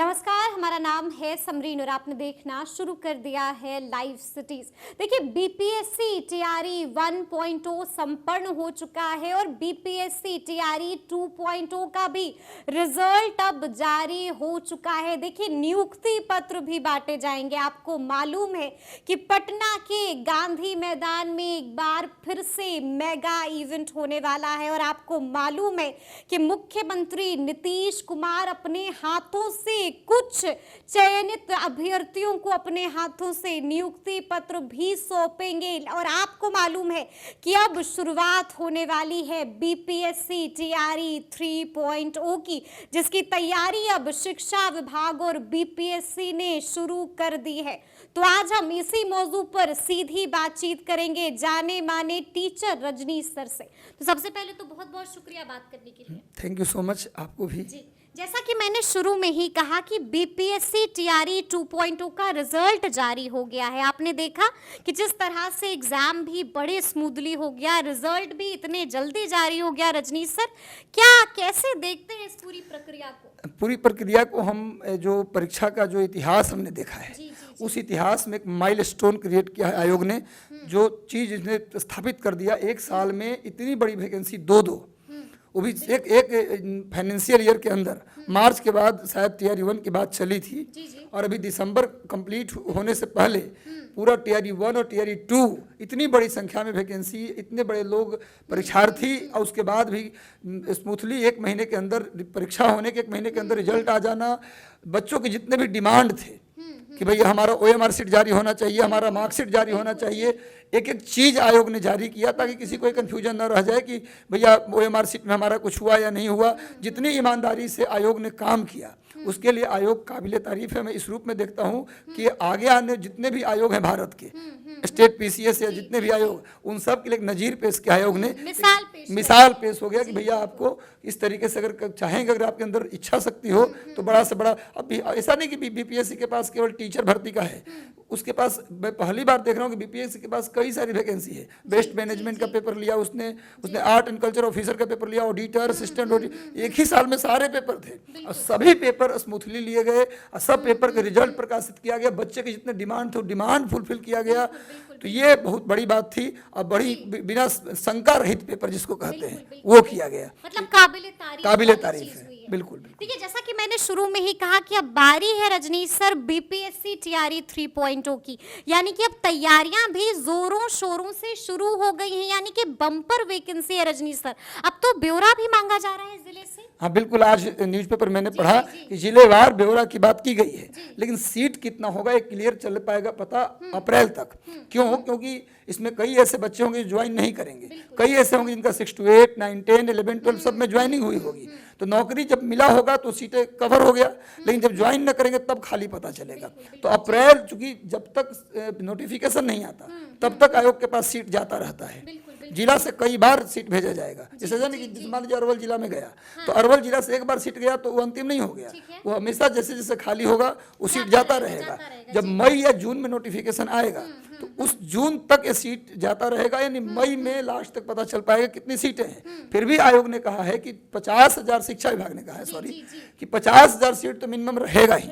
नमस्कार, हमारा नाम है समरीन और आपने देखना शुरू कर दिया है लाइव सिटीज। देखिए, बीपीएससी टीआरई 1.0 संपन्न हो चुका है और बीपीएससी टीआरई 2.0 का भी रिजल्ट अब जारी हो चुका है। देखिए, नियुक्ति पत्र भी बांटे जाएंगे। आपको मालूम है कि पटना के गांधी मैदान में एक बार फिर से मेगा इवेंट होने वाला है और आपको मालूम है कि मुख्यमंत्री नीतीश कुमार अपने हाथों से कुछ चयनित अभ्यर्थियों को अपने हाथों से नियुक्ति पत्र भी सौंपेंगे। और आपको मालूम है कि अब शुरुआत होने वाली है बीपीएससी टीआरई 3.0 की, जिसकी तैयारी अब शिक्षा विभाग और बीपीएससी ने शुरू कर दी है। तो आज हम इसी मौजू पर सीधी बातचीत करेंगे जाने माने टीचर रजनीश सर से। तो सबसे पहले तो बहुत बहुत शुक्रिया बात करने के लिए। थैंक यू सो मच, आपको भी। जी, जैसा कि मैंने शुरू में ही कहा कि बीपीएससी टीआरई 2.0 का रिजल्ट जारी हो गया है। आपने देखा कि जिस तरह से एग्जाम भी बड़े स्मूथली हो गया, रिजल्ट भी इतने जल्दी जारी हो गया। रजनीश सर, क्या कैसे देखते हैं इस पूरी प्रक्रिया को? पूरी प्रक्रिया को हम जो परीक्षा का जो इतिहास हमने देखा है, जी, उस इतिहास में एक माइलस्टोन क्रिएट किया है आयोग ने। जो चीज़ इसने स्थापित कर दिया, एक साल में इतनी बड़ी वैकेंसी दो वो भी एक फाइनेंशियल ईयर के अंदर। मार्च के बाद शायद टीआरई 1 की बात चली थी और अभी दिसंबर कंप्लीट होने से पहले पूरा टीआरई 1 और टीआरई 2 इतनी बड़ी संख्या में वैकेंसी, इतने बड़े लोग परीक्षार्थी, और उसके बाद भी स्मूथली एक महीने के अंदर परीक्षा होने के एक महीने के अंदर रिजल्ट आ जाना। बच्चों के जितने भी डिमांड थे कि भैया हमारा ओएमआर सीट जारी होना चाहिए, हमारा मार्कशीट जारी होना चाहिए, एक एक चीज़ आयोग ने जारी किया ताकि किसी को कन्फ्यूजन न रह जाए कि भैया ओएमआर सीट में हमारा कुछ हुआ या नहीं हुआ। जितनी ईमानदारी से आयोग ने काम किया उसके लिए आयोग काबिले तारीफ है। मैं इस रूप में देखता हूँ कि आगे आने जितने भी आयोग हैं भारत के, स्टेट पीसीएस या जितने भी आयोग, उन सब के लिए एक नज़ीर पेश किया आयोग ने, मिसाल पेश हो गया कि भैया आपको इस तरीके से अगर चाहेंगे, अगर आपके अंदर इच्छा शक्ति हो तो बड़ा से बड़ा। अब ऐसा नहीं कि बीपीएससी के पास केवल टीचर भर्ती का है, उसके पास मैं पहली बार देख रहा हूँ कि बीपीएससी के पास कई सारी वैकेंसी है। बेस्ट मैनेजमेंट का पेपर लिया उसने आर्ट एंड कल्चर ऑफिसर का पेपर लिया, ऑडिटर, असिस्टेंट ऑडिटर, एक ही साल में सारे पेपर थे और सभी पेपर स्मूथली लिए गए और सब पेपर का रिजल्ट प्रकाशित किया गया। बच्चे के जितने डिमांड थे डिमांड फुलफिल किया गया। तो ये बहुत बड़ी बात थी और बड़ी बिना शंका रहित पेपर जिसको कहते हैं वो किया गया, मतलब काबिले तारीफ है। बिल्कुल। देखिए, जैसा कि मैंने शुरू में ही कहा कि अब बारी है रजनीश सर बीपीएससी टीआरई 3.0 की, यानी कि अब तैयारियां भी जोरों शोरों से शुरू हो गई हैं, यानी कि बम्पर वैकेंसी है रजनीश सर। अब तो ब्यौरा भी मांगा जा रहा है जिले से। हाँ बिल्कुल, आज न्यूज़पेपर मैंने पढ़ा कि जिलेवार ब्यौरा की बात की गई है, लेकिन सीट कितना होगा ये क्लियर चल पाएगा पता अप्रैल तक। क्यों? क्योंकि इसमें कई ऐसे बच्चे होंगे जो ज्वाइन नहीं करेंगे, कई ऐसे होंगे जिनका 6 to 8, 9, 10, 11, 12 सब में ज्वाइनिंग हुई होगी। तो नौकरी जब मिला होगा तो सीटें कवर हो गया, लेकिन जब ज्वाइन न करेंगे तब खाली पता चलेगा। तो अप्रैल, चूंकि जब तक नोटिफिकेशन नहीं आता तब तक आयोग के पास सीट जाता रहता है। जिला से कई बार सीट भेजा जाएगा। जैसे जाने कि मान लीजिए अरवल जिला में गया तो अरवल जिला से एक बार सीट गया तो वो अंतिम नहीं हो गया, वो हमेशा जैसे जैसे खाली होगा वो सीट जाता रहेगा। जब मई या जून में नोटिफिकेशन आएगा तो उस जून तक ये सीट जाता रहेगा, यानी मई में लास्ट तक पता चल पाएगा कितनी सीटें हैं। फिर भी आयोग ने कहा है कि 50,000, शिक्षा विभाग ने कहा है कि 50,000 सीट तो मिनिमम रहेगा ही।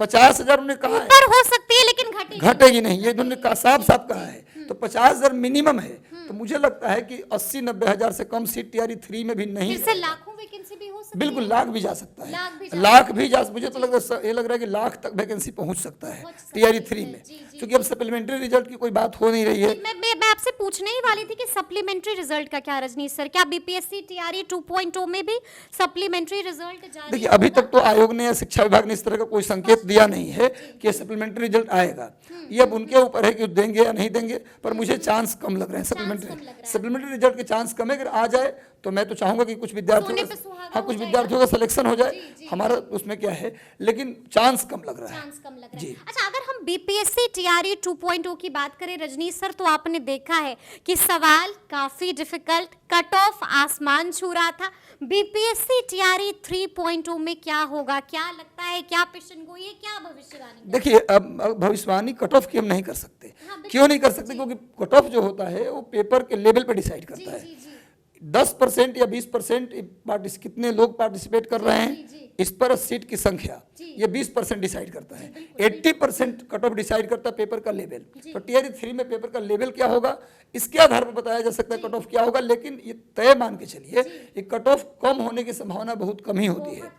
50,000 उन्होंने कहा है, हो सकती है लेकिन घटेगी नहीं, ये उन्होंने साफ साफ कहा है। तो 50,000 मिनिमम है। तो मुझे लगता है कि 80-90 हजार से कम सीट टीआरई 3 में भी नहीं। फिर से लाखों वैकेंसी भी हो सकती है। बिल्कुल, लाख भी जा सकता है, लाख भी जा, मुझे तो ये लग रहा है कि लाख तक वैकेंसी पहुंच सकता है टीआरई 3 में, क्योंकि अब सप्लीमेंट्री रिजल्ट की कोई बात हो नहीं रही है। मैं आपसे पूछने ही वाली थी कि सप्लीमेंट्री रिजल्ट का क्या रजनीश सर, क्या बीपीएससी टीआरई 2.0 में भी सप्लीमेंट्री रिजल्ट जारी? देखिए, अभी तक तो आयोग ने या शिक्षा विभाग ने इस तरह का कोई संकेत दिया नहीं है कि सप्लीमेंट्री रिजल्ट आएगा। ये अब उनके ऊपर है कि देंगे या नहीं देंगे, पर मुझे चांस कम लग रहे हैं। सप्लीमेंट्री रिजल्ट के चांस कम है। अगर आ जाए तो मैं तो चाहूंगा कि कुछ विद्यार्थियों का सिलेक्शन हो जाए, हमारा उसमें क्या है, लेकिन चांस कम लग रहा है। अच्छा, अगर हम बीपीएससी टीआरई 2.0 की बात करें रजनीश सर, तो आपने देखा है कि सवाल काफी डिफिकल्ट, कट ऑफ आसमान छू रहा था। बीपीएससी टीआरई 3.0 में क्या होगा, क्या लगता है, क्या पेशन गोई है, क्या भविष्यवाणी? देखिए, अब भविष्यवाणी कट ऑफ की हम नहीं कर सकते। क्यों नहीं कर सकते? क्योंकि कट ऑफ जो होता है वो पेपर के लेवल पे डिसाइड करता है। 10% या 20% कितने लोग पार्टिसिपेट कर रहे हैं, इस पर सीट की संख्या, ये 20% डिसाइड करता है। 80% कट ऑफ डिसाइड करता है पेपर का लेवल। तो टियर 3 में पेपर का लेवल क्या होगा, इसके आधार पर बताया जा सकता है कट ऑफ क्या होगा। लेकिन ये तय मान के चलिए, ये कट ऑफ कम होने की संभावना बहुत कम ही होती है।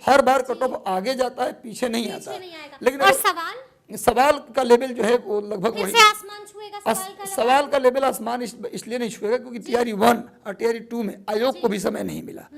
हर बार कट ऑफ आगे जाता है, पीछे नहीं आता। लेकिन और सवाल का लेवल जो है वो लगभग वही, आसमान छुएगा सवाल का लेवल आसमान इसलिए नहीं छुएगा क्योंकि टीआरई 1 और टीआरई 2 में आयोग को भी समय नहीं मिला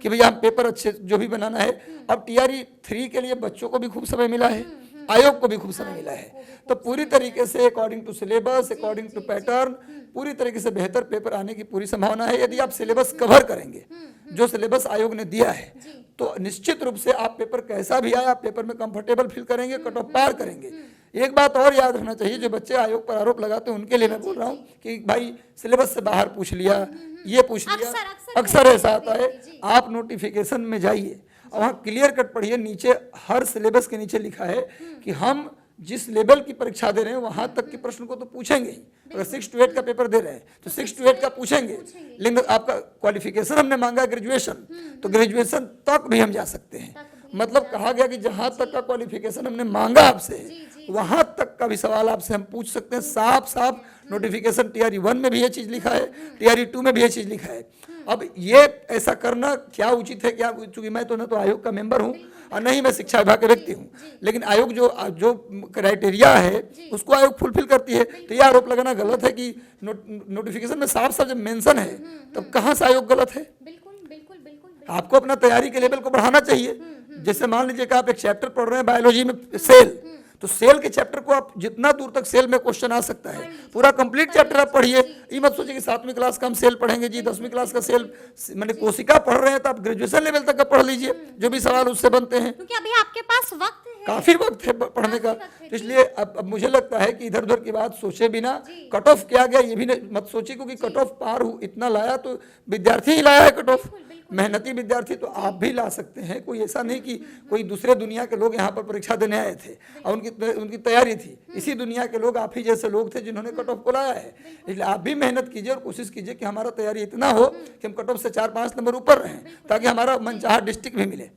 कि भैया हम पेपर अच्छे जो भी बनाना है। अब टीआरई 3 के लिए बच्चों को भी खूब समय मिला है, आयोग को भी खूब समय मिला है। तो पूरी तरीके से according to syllabus, according to pattern, पूरी तरीके से बेहतर पेपर आने की पूरी संभावना है। यदि आप सिलेबस कवर करेंगे, जो सिलेबस आयोग ने दिया है, तो निश्चित रूप से आप पेपर कैसा भी आए, आप पेपर में कंफर्टेबल फील करेंगे, कट ऑफ पार करेंगे। एक बात और याद रखना चाहिए, जो बच्चे आयोग पर आरोप लगाते हैं उनके लिए मैं बोल रहा हूँ कि भाई सिलेबस से बाहर पूछ लिया, ये पूछ लिया, अक्सर ऐसा आता है। आप नोटिफिकेशन में जाइए और वहाँ क्लियर कट पढ़िए, नीचे हर सिलेबस के नीचे लिखा है कि हम जिस लेवल की परीक्षा दे रहे हैं वहां तक के प्रश्न को तो पूछेंगे ही। अगर 6 to 8 का पेपर दे रहे हैं तो 6 to 8 का पूछेंगे। लेकिन आपका क्वालिफिकेशन हमने मांगा ग्रेजुएशन, तो ग्रेजुएशन तक भी हम जा सकते हैं। मतलब कहा गया कि जहां तक का क्वालिफिकेशन हमने मांगा आपसे, वहां तक का भी सवाल आपसे हम पूछ सकते हैं। साफ साफ नोटिफिकेशन टीआरई 1 में भी ये चीज लिखा है, टीआरई 2 में भी ये चीज लिखा है। अब ये ऐसा करना क्या उचित है, क्या, चूंकि मैं तो न तो आयोग का मेंबर हूं और नहीं मैं शिक्षा विभाग के व्यक्ति हूं, लेकिन आयोग जो क्राइटेरिया है उसको आयोग फुलफिल करती है। तो ये आरोप लगाना गलत है कि नोटिफिकेशन में साफ साफ जब मेंशन है तब कहां से आयोग गलत है। आपको अपना तैयारी के लेवल को बढ़ाना चाहिए। जैसे मान लीजिए कि आप एक चैप्टर पढ़ रहे हैं बायोलॉजी में सेल, तो सेल के चैप्टर को आप जितना दूर तक सेल में क्वेश्चन आ सकता है पूरा कंप्लीट चैप्टर आप पढ़िए। ये मत सोचिए कि 7वीं क्लास का हम सेल पढ़ेंगे जी, 10वीं क्लास का सेल मैंने कोशिका पढ़ रहे हैं, तो आप ग्रेजुएशन लेवल तक का पढ़ लीजिए, जो भी सवाल उससे बनते हैं, क्योंकि अभी आपके पास वक्त है, काफी वक्त है पढ़ने का। तो इसलिए अब मुझे लगता है कि इधर उधर की बात सोचे बिना कट ऑफ क्या गया ये भी मत सोचिए, क्योंकि कट ऑफ पार इतना लाया तो विद्यार्थी ही लाया है कट ऑफ, मेहनती विद्यार्थी, तो आप भी ला सकते हैं। कोई ऐसा नहीं कि कोई दूसरे दुनिया के लोग यहाँ पर परीक्षा देने आए थे और उनकी तैयारी थी। इसी दुनिया के लोग आप ही जैसे लोग थे जिन्होंने कट ऑफ को लाया है। इसलिए आप भी मेहनत कीजिए और कोशिश कीजिए कि हमारा तैयारी इतना हो कि हम कट ऑफ से 4-5 नंबर ऊपर रहें, ताकि हमारा मनचाहा डिस्ट्रिक्ट भी मिले,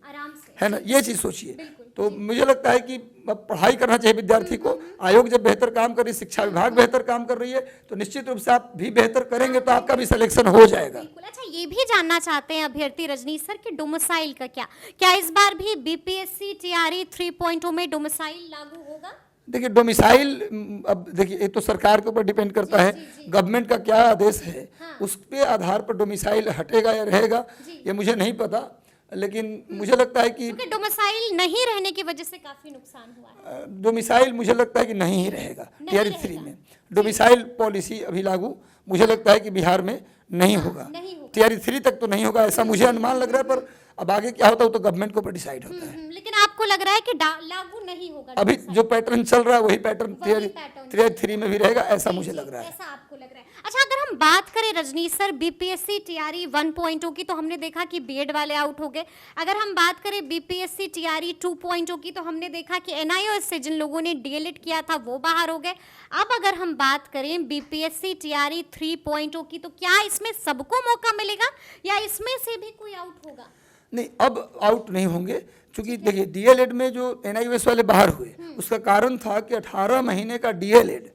है ना। ये चीज़ सोचिए। तो मुझे लगता है कि पढ़ाई करना चाहिए विद्यार्थी को। आयोग जब बेहतर काम कर रही है, शिक्षा विभाग बेहतर काम कर रही है, तो निश्चित रूप से आप भी बेहतर करेंगे तो आपका भी सिलेक्शन हो जाएगा। अच्छा, ये भी जानना चाहते हैं अभ्यर्थी रजनीश सर कि डोमिसाइल का क्या इस बार भी बीपीएससी टीआरई 3.0 में डोमिसाइल लागू होगा? देखिए डोमिसाइल, अब देखिए ये तो सरकार के ऊपर डिपेंड करता है, गवर्नमेंट का क्या आदेश है उसके आधार पर डोमिसाइल हटेगा या रहेगा ये मुझे नहीं पता। लेकिन मुझे लगता है कि डोमिसाइल नहीं रहने की वजह से काफी नुकसान हुआ है। डोमिसाइल मुझे लगता है कि नहीं ही रहेगा टीआरई 3 में। डोमिसाइल पॉलिसी अभी लागू मुझे लगता है कि बिहार में नहीं होगा, टीआरई 3 तक तो नहीं होगा, ऐसा मुझे अनुमान लग रहा है। पर अब आगे क्या होता है वो तो गवर्नमेंट को ऊपर डिसाइड होता है। लेकिन आपको लग रहा है कि लागू नहीं होगा? अभी जो पैटर्न चल रहा है वही पैटर्न टीआरई 3 में भी रहेगा, ऐसा मुझे लग रहा है। ऐसा आपको लग रहा है? अच्छा, अगर हम बात करें रजनीश सर बीपीएससी टीआरई 1.0 की, तो हमने देखा कि बीएड वाले आउट हो गए। अगर हम बात करें बीपीएससी टीआरई 2.0 की, तो हमने देखा कि एनआईओएस से जिन लोगों ने डीएलएड किया था वो बाहर हो गए। अब अगर हम बात करें बीपीएससी टीआरई 3.0 की, तो क्या इसमें सबको मौका मिलेगा या इसमें से भी कोई आउट होगा? नहीं, अब आउट नहीं होंगे, क्योंकि देखिए डीएलएड में जो एनआईओएस वाले बाहर हुए उसका कारण था कि 18 महीने का डीएलएड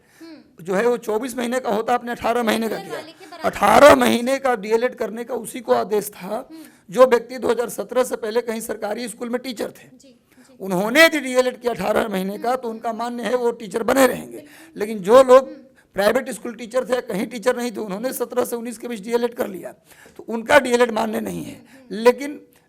जो है वो 24 महीने का होता, आपने 18 महीने का किया। 18 महीने का डीएलएड करने का उसी को आदेश था जो व्यक्ति 2017 से पहले कहीं सरकारी स्कूल में टीचर थे। उन्होंने यदि डीएलएड किया 18 महीने का तो उनका मान्य है वो टीचर बने रहेंगे। लेकिन जो लोग प्राइवेट स्कूल टीचर थे, कहीं टीचर नहीं थे, उन्होंने 17 से 19 के बीच डीएलएड कर लिया, तो उनका डीएलएड मान्य नहीं है।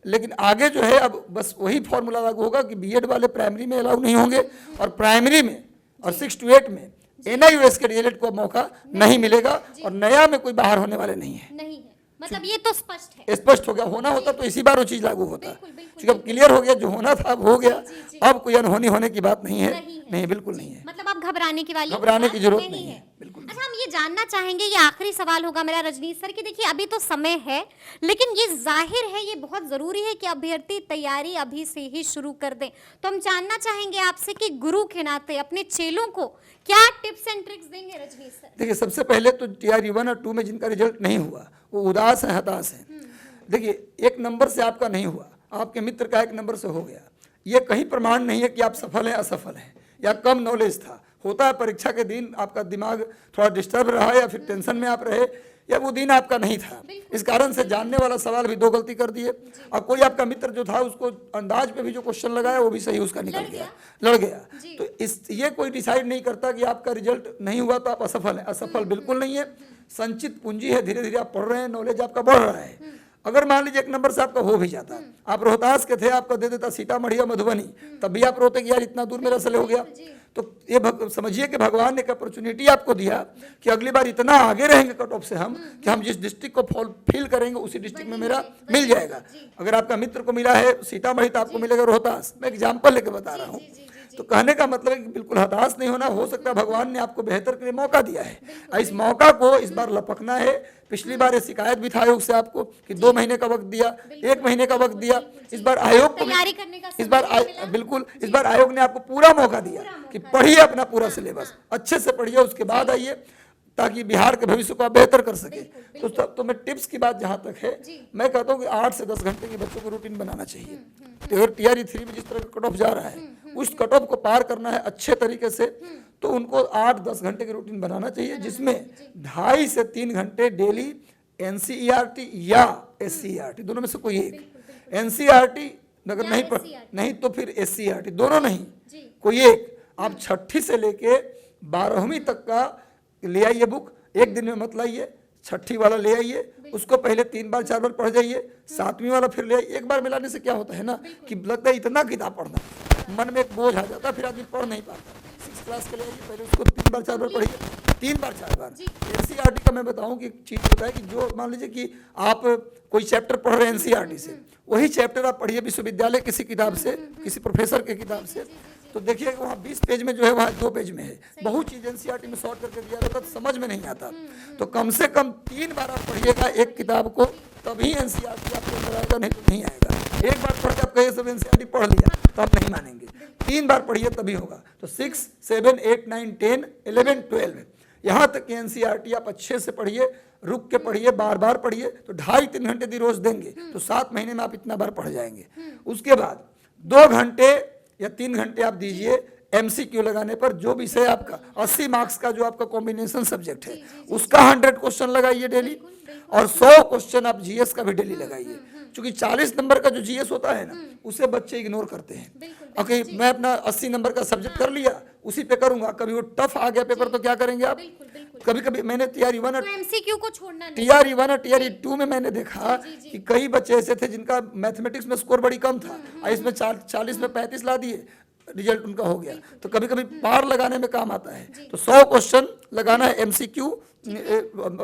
लेकिन आगे जो है अब बस वही फॉर्मूला लागू होगा कि बीएड वाले प्राइमरी में अलाउ नहीं होंगे और प्राइमरी में और 6 to 8 में एनआईओएस के डीएलएड को मौका नहीं मिलेगा और नया में कोई बाहर होने वाले नहीं है। मतलब ये तो स्पष्ट है, स्पष्ट हो गया। होना होता तो इसी बार वो चीज लागू होता, क्योंकि अब क्लियर हो गया, जो होना था अब हो गया। अब कोई अनहोनी होने की बात नहीं है। नहीं, बिल्कुल नहीं है। मतलब आप घबराने की वाली घबराने की जरूरत बात नहीं है, बिल्कुल नहीं। अच्छा, हम ये जानना चाहेंगे, ये आखिरी सवाल होगा मेरा रजनीश सर कि देखिए अभी तो समय है, लेकिन ये जाहिर है ये बहुत जरूरी है कि अभ्यर्थी तैयारी अभी से ही शुरू कर दें। तो हम जानना चाहेंगे आपसे कि गुरु के नाते अपने चेलों को क्या टिप्स एंड ट्रिक्स देंगे रजनीश सर? देखिए, सबसे पहले तो TRE 1 और 2 में जिनका रिजल्ट नहीं हुआ वो उदास है, हताश है। देखिए, एक नंबर से आपका नहीं हुआ, आपके मित्र का एक नंबर से हो गया, ये कहीं प्रमाण नहीं है कि आप सफल हैं, असफल हैं या कम नॉलेज था। होता है परीक्षा के दिन आपका दिमाग थोड़ा डिस्टर्ब रहा या फिर टेंशन में आप रहे या वो दिन आपका नहीं था, इस कारण से जानने वाला सवाल भी 2 गलती कर दिए। और कोई आपका मित्र जो था उसको अंदाज पे भी जो क्वेश्चन लगाया वो भी सही उसका निकल गया, लड़ गया। तो ये कोई डिसाइड नहीं करता कि आपका रिजल्ट नहीं हुआ तो आप असफल हैं। असफल बिल्कुल नहीं है, संचित पूंजी है, धीरे धीरे आप पढ़ रहे हैं, नॉलेज आपका बढ़ रहा है। अगर मान लीजिए 1 नंबर से आपका हो भी जाता, आप रोहतास के थे, आपका दे देता सीतामढ़ी या मधुबनी, तब भी आप रोते कि यार इतना दूर मेरा से हो गया। तो ये समझिए कि भगवान ने एक अपॉर्चुनिटी आपको दिया कि अगली बार इतना आगे रहेंगे कट ऑफ से हम कि हम जिस डिस्ट्रिक्ट को फील करेंगे उसी डिस्ट्रिक्ट में मेरा मिल जाएगा। अगर आपका मित्र को मिला है सीतामढ़ी तो आपको मिलेगा रोहतास। मैं एग्जाम्पल लेके बता रहा हूँ। तो कहने का मतलब है कि बिल्कुल हताश नहीं होना, हो सकता है भगवान ने आपको बेहतर के लिए मौका दिया है। इस मौका को इस बार लपकना है। पिछली बार ये शिकायत भी था आयोग से आपको कि 2 महीने का वक्त दिया, 1 महीने का वक्त दिया। इस बार आयोग को बिल्कुल इस बार आयोग ने आपको पूरा मौका दिया कि पढ़िए अपना पूरा सिलेबस, अच्छे से पढ़िए, उसके बाद आइए ताकि बिहार के भविष्य को आप बेहतर कर सके। तो मैं टिप्स की बात जहाँ तक है, मैं कहता हूँ कि 8 से 10 घंटे की बच्चों को रूटीन बनाना चाहिए। तो अगर TRE 3 में जिस तरह का कट ऑफ जा रहा है उस कट ऑफ को पार करना है अच्छे तरीके से, तो उनको 8-10 घंटे की रूटीन बनाना चाहिए, जिसमें 2.5 से 3 घंटे डेली NCERT या SCERT दोनों में से कोई एक। NCERT अगर नहीं तो फिर SCERT, दोनों नहीं, कोई एक। आप 6ठी से लेके 12वीं तक का ले आइए बुक, एक दिन में मत लाइए। 6ठी वाला ले आइए, उसको पहले 3 बार 4 बार पढ़ जाइए। 7वीं वाला फिर ले आइए। एक बार मिलाने से क्या होता है ना कि लगता है इतना किताब पढ़ना, मन में एक बोझ आ जाता है, फिर आदमी पढ़ नहीं पाता। 6th क्लास के ले आइए, पहले उसको 3 बार 4 बार पढ़िए, 3 बार 4 बार। NCERT का मैं बताऊं कि एक चीज होता है कि जो मान लीजिए कि आप कोई चैप्टर पढ़ रहे हैं NCERT से, वही चैप्टर आप पढ़िए विश्वविद्यालय किसी किताब से, किसी प्रोफेसर के किताब से, तो देखिए वहाँ 20 पेज में जो है वहाँ 2 पेज में है। बहुत चीज NCERT में शॉर्ट करके दिया रहता, समझ में नहीं आता। तो कम से कम 3 बार आप पढ़िएगा एक किताब को, तभी NCERT आपके अंदर आएगा, नहीं तो नहीं आएगा। एक बार पढ़ के आप कहिए सब NCERT पढ़ लिया तो आप नहीं मानेंगे। 3 बार पढ़िए तभी होगा। तो 6, 7, 8, 9, 10, 11, 12 यहाँ तक कि NCERT आप अच्छे से पढ़िए, रुक के पढ़िए, बार बार पढ़िए। तो 2.5-3 घंटे दी रोज देंगे तो 7 महीने में आप इतना बार पढ़ जाएंगे। उसके बाद 2 घंटे या 3 घंटे आप दीजिए MCQ लगाने पर। जो विषय आपका 80 मार्क्स का जो आपका कॉम्बिनेशन सब्जेक्ट है उसका 100 क्वेश्चन लगाइए डेली, और 100 क्वेश्चन आप GS का भी डेली लगाइए। क्योंकि 40 नंबर का जो GS होता है ना, उसे बच्चे इग्नोर करते हैं। ओके, मैं अपना 80 नंबर का सब्जेक्ट कर लिया, उसी पे करूंगा। कभी वो टफ आ गया पेपर तो क्या करेंगे आप? कभी कभी मैंने TRE 1 और MCQ को छोड़ना नहीं। TRE 1 और TRE 2 में मैंने देखा कि कई बच्चे ऐसे थे जिनका मैथमेटिक्स में स्कोर बड़ी कम था, और इसमें 40 में 35 ला दिए, रिजल्ट उनका हो गया। तो कभी कभी पार लगाने में काम आता है। तो 100 क्वेश्चन लगाना है MCQ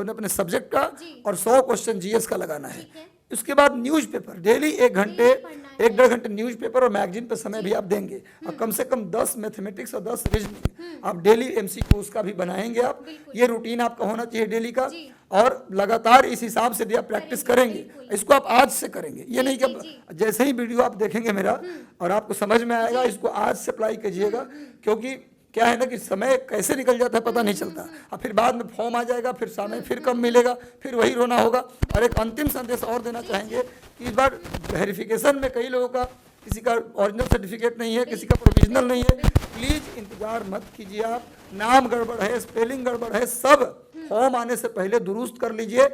अपने सब्जेक्ट का, और 100 क्वेश्चन GS का लगाना है। उसके बाद न्यूज़पेपर डेली 1-1.5 घंटे न्यूज़पेपर और मैगजीन पे समय भी आप देंगे, और कम से कम 10 मैथमेटिक्स और 10 रीजनिंग आप डेली MCQ उसका भी बनाएंगे आप। ये रूटीन आपका होना चाहिए डेली का, और लगातार इस हिसाब से आप प्रैक्टिस करेंगे। इसको आप आज से करेंगे, ये नहीं कि जैसे ही वीडियो आप देखेंगे मेरा और आपको समझ में आएगा, इसको आज से अप्लाई कीजिएगा। क्योंकि क्या है ना कि समय कैसे निकल जाता है पता नहीं चलता, और फिर बाद में फॉर्म आ जाएगा, फिर समय फिर कम मिलेगा, फिर वही रोना होगा। और एक अंतिम संदेश और देना चाहेंगे कि इस बार वेरिफिकेशन में कई लोगों का किसी का ओरिजिनल सर्टिफिकेट नहीं है, किसी का प्रोविजनल नहीं है। प्लीज इंतजार मत कीजिए आप, नाम गड़बड़ है, स्पेलिंग गड़बड़ है, सब फॉर्म आने से पहले दुरुस्त कर लीजिए।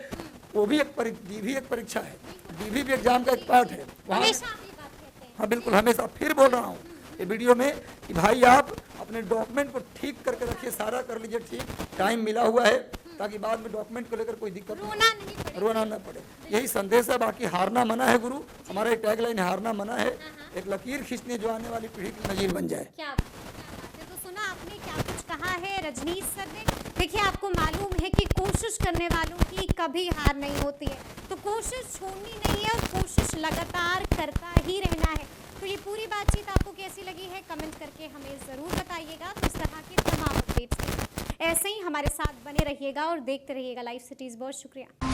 वो भी एक परीक्षा है, DV भी एग्जाम का एक पार्ट है वहाँ। हाँ बिल्कुल, हमेशा फिर बोल रहा हूँ ये वीडियो में कि भाई आप अपने डॉक्यूमेंट को ठीक करके रखिए, सारा कर लीजिए ठीक, टाइम मिला हुआ है, ताकि बाद में डॉक्यूमेंट को लेकर कोई दिक्कत रोना ना पड़े। यही संदेश है। बाकी हारना मना है गुरु, हमारा एक टैगलाइन हारना मना है, एक लकीर खींचने जो आने वाली पीढ़ी की नजीर बन जाए। क्या तो सुना आपने क्या कुछ कहा है रजनीश सर ने। देखिए, आपको मालूम है कि कोशिश करने वालों की कभी हार नहीं होती है, तो कोशिश छोड़नी नहीं है और कोशिश लगातार करता ही रहना है। तो ये पूरी बातचीत आपको कैसी लगी है कमेंट करके हमें ज़रूर बताइएगा। तो इस तरह के तमाम अपडेट्स के साथ ऐसे ही हमारे साथ बने रहिएगा और देखते रहिएगा लाइव सिटीज़। बहुत शुक्रिया।